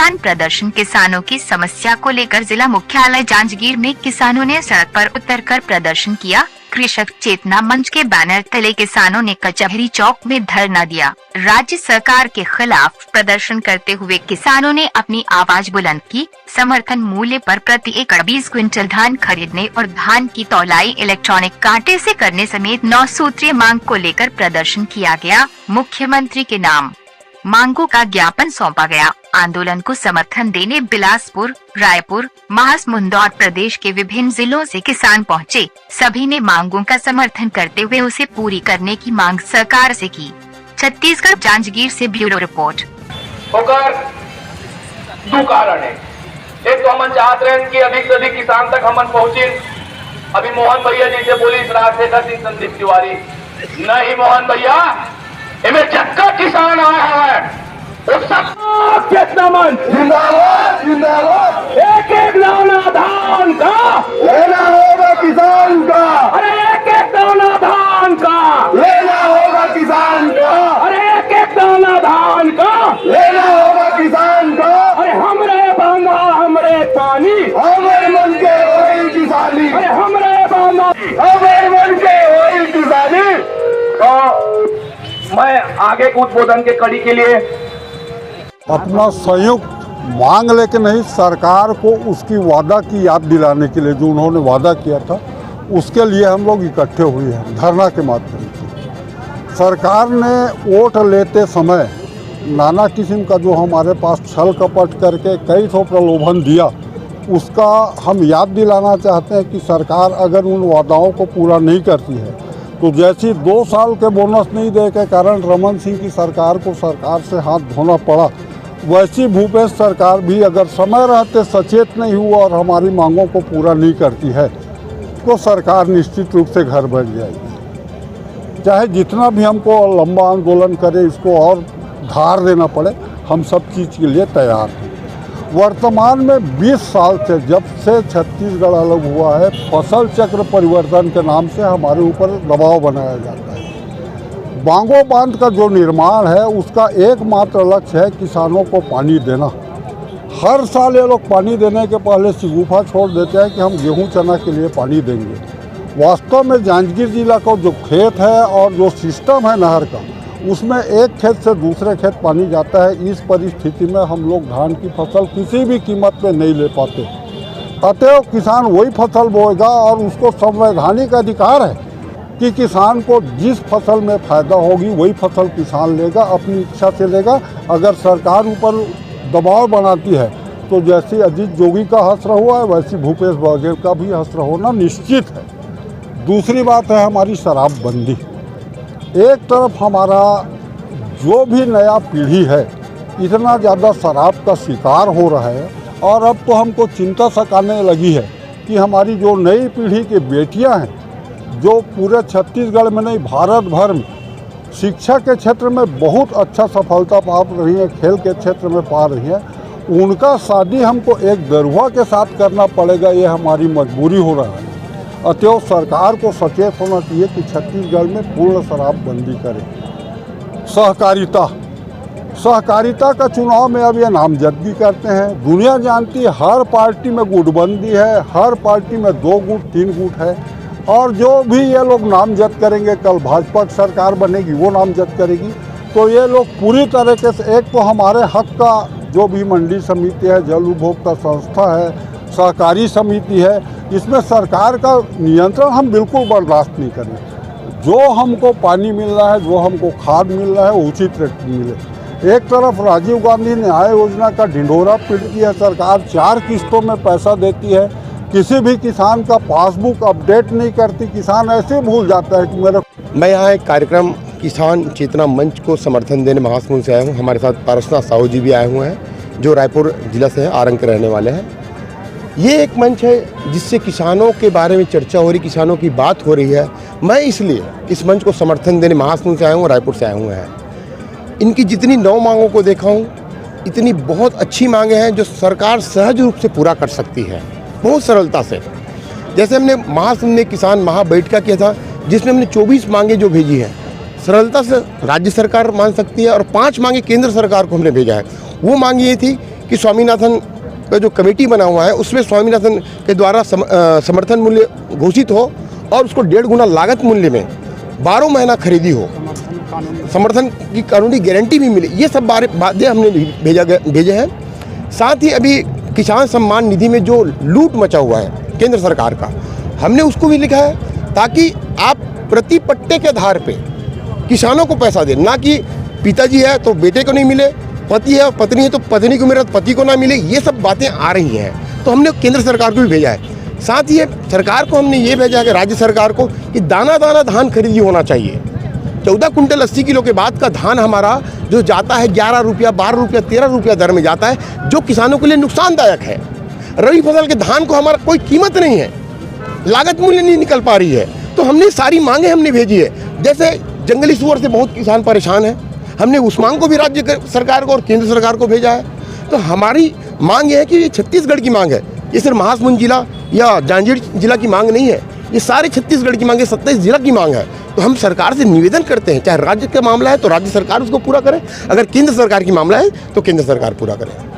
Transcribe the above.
किसान प्रदर्शन। किसानों की समस्या को लेकर जिला मुख्यालय जांजगीर में किसानों ने सड़क पर उतरकर प्रदर्शन किया। कृषक चेतना मंच के बैनर तले किसानों ने कचहरी चौक में धरना दिया। राज्य सरकार के खिलाफ प्रदर्शन करते हुए किसानों ने अपनी आवाज बुलंद की। समर्थन मूल्य पर प्रति एकड़ 20 क्विंटल धान खरीदने और धान की तौलाई इलेक्ट्रॉनिक कांटे से करने समेत 9 सूत्रीय मांग को लेकर प्रदर्शन किया गया। मुख्यमंत्री के नाम मांगों का ज्ञापन सौंपा गया। आंदोलन को समर्थन देने बिलासपुर, रायपुर, महासमुंद और प्रदेश के विभिन्न जिलों से किसान पहुंचे। सभी ने मांगों का समर्थन करते हुए उसे पूरी करने की मांग सरकार से की। छत्तीसगढ़ जांजगीर से ब्यूरो रिपोर्ट। दो कारण है। एक तो हम चाहते हैं कि अधिक से अधिक किसान तक हम पहुंचे। अभी मोहन भैया जी से बोली राजशेखर सिंह संदीप तिवारी, नहीं मोहन भैया, इनमें चक्का किसान आया है। चेतना मंच जिंदाबाद जिंदाबाद। एक एक दाना धान का लेना होगा किसान का। अरे एक एक दाना धान का लेना होगा किसान का। अरे एक एक दाना धान का लेना होगा किसान का। अरे हमरे बांधा हमरे पानी, हमरे मन के वही किसानी। अरे हमरे बांधा हमरे मन के वही किसानी। तो मैं आगे के उद्बोधन के कड़ी के लिए अपना संयुक्त मांग लेके नहीं, सरकार को उसकी वादा की याद दिलाने के लिए जो उन्होंने वादा किया था उसके लिए हम लोग इकट्ठे हुए हैं धरना के माध्यम से। सरकार ने वोट लेते समय नाना किस्म का जो हमारे पास छल कपट करके कई सौ प्रलोभन दिया, उसका हम याद दिलाना चाहते हैं कि सरकार अगर उन वादाओं को पूरा नहीं करती है तो जैसी 2 साल के बोनस नहीं दे के कारण रमन सिंह की सरकार को सरकार से हाथ धोना पड़ा, वैसी भूपेश सरकार भी अगर समय रहते सचेत नहीं हुआ और हमारी मांगों को पूरा नहीं करती है तो सरकार निश्चित रूप से घर बैठ जाएगी। चाहे जितना भी हमको लंबा आंदोलन करे, इसको और धार देना पड़े, हम सब चीज़ के लिए तैयार हैं। वर्तमान में 20 साल से जब से छत्तीसगढ़ अलग हुआ है, फसल चक्र परिवर्तन के नाम से हमारे ऊपर दबाव बनाया जाता है। बांगो बांध का जो निर्माण है उसका एकमात्र लक्ष्य है किसानों को पानी देना। हर साल ये लोग पानी देने के पहले शिगुफा छोड़ देते हैं कि हम गेहूं चना के लिए पानी देंगे। वास्तव में जांजगीर जिला का जो खेत है और जो सिस्टम है नहर का, उसमें एक खेत से दूसरे खेत पानी जाता है। इस परिस्थिति में हम लोग धान की फसल किसी भी कीमत पे नहीं ले पाते। अतएव किसान वही फसल बोएगा और उसको संवैधानिक अधिकार है कि किसान को जिस फसल में फ़ायदा होगी वही फसल किसान लेगा, अपनी इच्छा से लेगा। अगर सरकार ऊपर दबाव बनाती है तो जैसे अजीत जोगी का हश्र हुआ है वैसी भूपेश बघेल का भी हश्र होना निश्चित है। दूसरी बात है हमारी शराबबंदी। एक तरफ हमारा जो भी नया पीढ़ी है इतना ज़्यादा शराब का शिकार हो रहा है और अब तो हमको चिंता सताने लगी है कि हमारी जो नई पीढ़ी की बेटियां हैं, जो पूरे छत्तीसगढ़ में नहीं भारत भर में शिक्षा के क्षेत्र में बहुत अच्छा सफलता पा रही है, खेल के क्षेत्र में पा रही है, उनका शादी हमको एक दरुआ के साथ करना पड़ेगा, ये हमारी मजबूरी हो रहा है। अतएव सरकार को सचेत होना चाहिए कि छत्तीसगढ़ में पूर्ण शराबबंदी करे। सहकारिता का चुनाव में अब ये नामजदगी करते हैं। दुनिया जानती है हर पार्टी में गुटबंदी है, हर पार्टी में 2 गुट 3 गुट है और जो भी ये लोग नामजद करेंगे, कल भाजपा की सरकार बनेगी वो नामजद करेगी, तो ये लोग पूरी तरीके से एक तो हमारे हक का जो भी मंडी समिति है, जल उपभोक्ता संस्था है, सहकारी समिति है, इसमें सरकार का नियंत्रण हम बिल्कुल बर्दाश्त नहीं करें। जो हमको पानी मिल रहा है, जो हमको खाद मिल रहा है, उचित रेट मिले। एक तरफ राजीव गांधी न्याय योजना का ढिंढोरा पीटती है सरकार, 4 किस्तों में पैसा देती है, किसी भी किसान का पासबुक अपडेट नहीं करती, किसान ऐसे भूल जाता है कि मेरा। मैं यहाँ एक कार्यक्रम किसान चेतना मंच को समर्थन देने महासमुंद से आया हूँ। हमारे साथ पारसनाथ साहू जी भी आए हुए हैं जो रायपुर जिला से है, आरंग के रहने वाले हैं। ये एक मंच है जिससे किसानों के बारे में चर्चा हो रही, किसानों की बात हो रही है। मैं इसलिए इस मंच को समर्थन देने महासमुंद से आया हूँ, रायपुर से आए हुए हैं। इनकी जितनी 9 मांगों को देखा हूँ, इतनी बहुत अच्छी मांगे हैं जो सरकार सहज रूप से पूरा कर सकती है, बहुत सरलता से। जैसे हमने महासमुंद में किसान महाबैठका किया था जिसमें हमने 24 मांगे जो भेजी हैं, सरलता से राज्य सरकार मान सकती है और 5 मांगे केंद्र सरकार को हमने भेजा है। वो मांग ये थी कि स्वामीनाथन का जो कमेटी बना हुआ है उसमें स्वामीनाथन के द्वारा समर्थन मूल्य घोषित हो और उसको 1.5 गुना लागत मूल्य में 12 महीना खरीदी हो, समर्थन की कानूनी गारंटी भी मिले। ये सब बातें हमने भेजे हैं। साथ ही अभी किसान सम्मान निधि में जो लूट मचा हुआ है केंद्र सरकार का, हमने उसको भी लिखा है ताकि आप प्रति पट्टे के आधार पे किसानों को पैसा दें, ना कि पिताजी है तो बेटे को नहीं मिले, पति है पत्नी है तो पत्नी को मिले तो पति को ना मिले। ये सब बातें आ रही हैं, तो हमने केंद्र सरकार को भी भेजा है। साथ ही सरकार को हमने ये भेजा है कि राज्य सरकार को कि दाना दाना धान खरीदी होना चाहिए। 14 कुंटल 80 किलो के बाद का धान हमारा जो जाता है 11 रुपया 12 रुपया 13 रुपया दर में जाता है, जो किसानों के लिए नुकसानदायक है। रबी फसल के धान को हमारा कोई कीमत नहीं है, लागत मूल्य नहीं निकल पा रही है। तो हमने सारी मांगे हमने भेजी है। जैसे जंगली सूअर से बहुत किसान परेशान है, हमने उस मांग को भी राज्य सरकार को और केंद्र सरकार को भेजा है। तो हमारी मांग ये है कि ये छत्तीसगढ़ की मांग है, ये सिर्फ महासमुंद जिला या जांजगीर जिला की मांग नहीं है, ये सारे छत्तीसगढ़ की मांग है, 27 जिला की मांग है। तो हम सरकार से निवेदन करते हैं, चाहे राज्य का मामला है तो राज्य सरकार उसको पूरा करे, अगर केंद्र सरकार की मामला है तो केंद्र सरकार पूरा करे।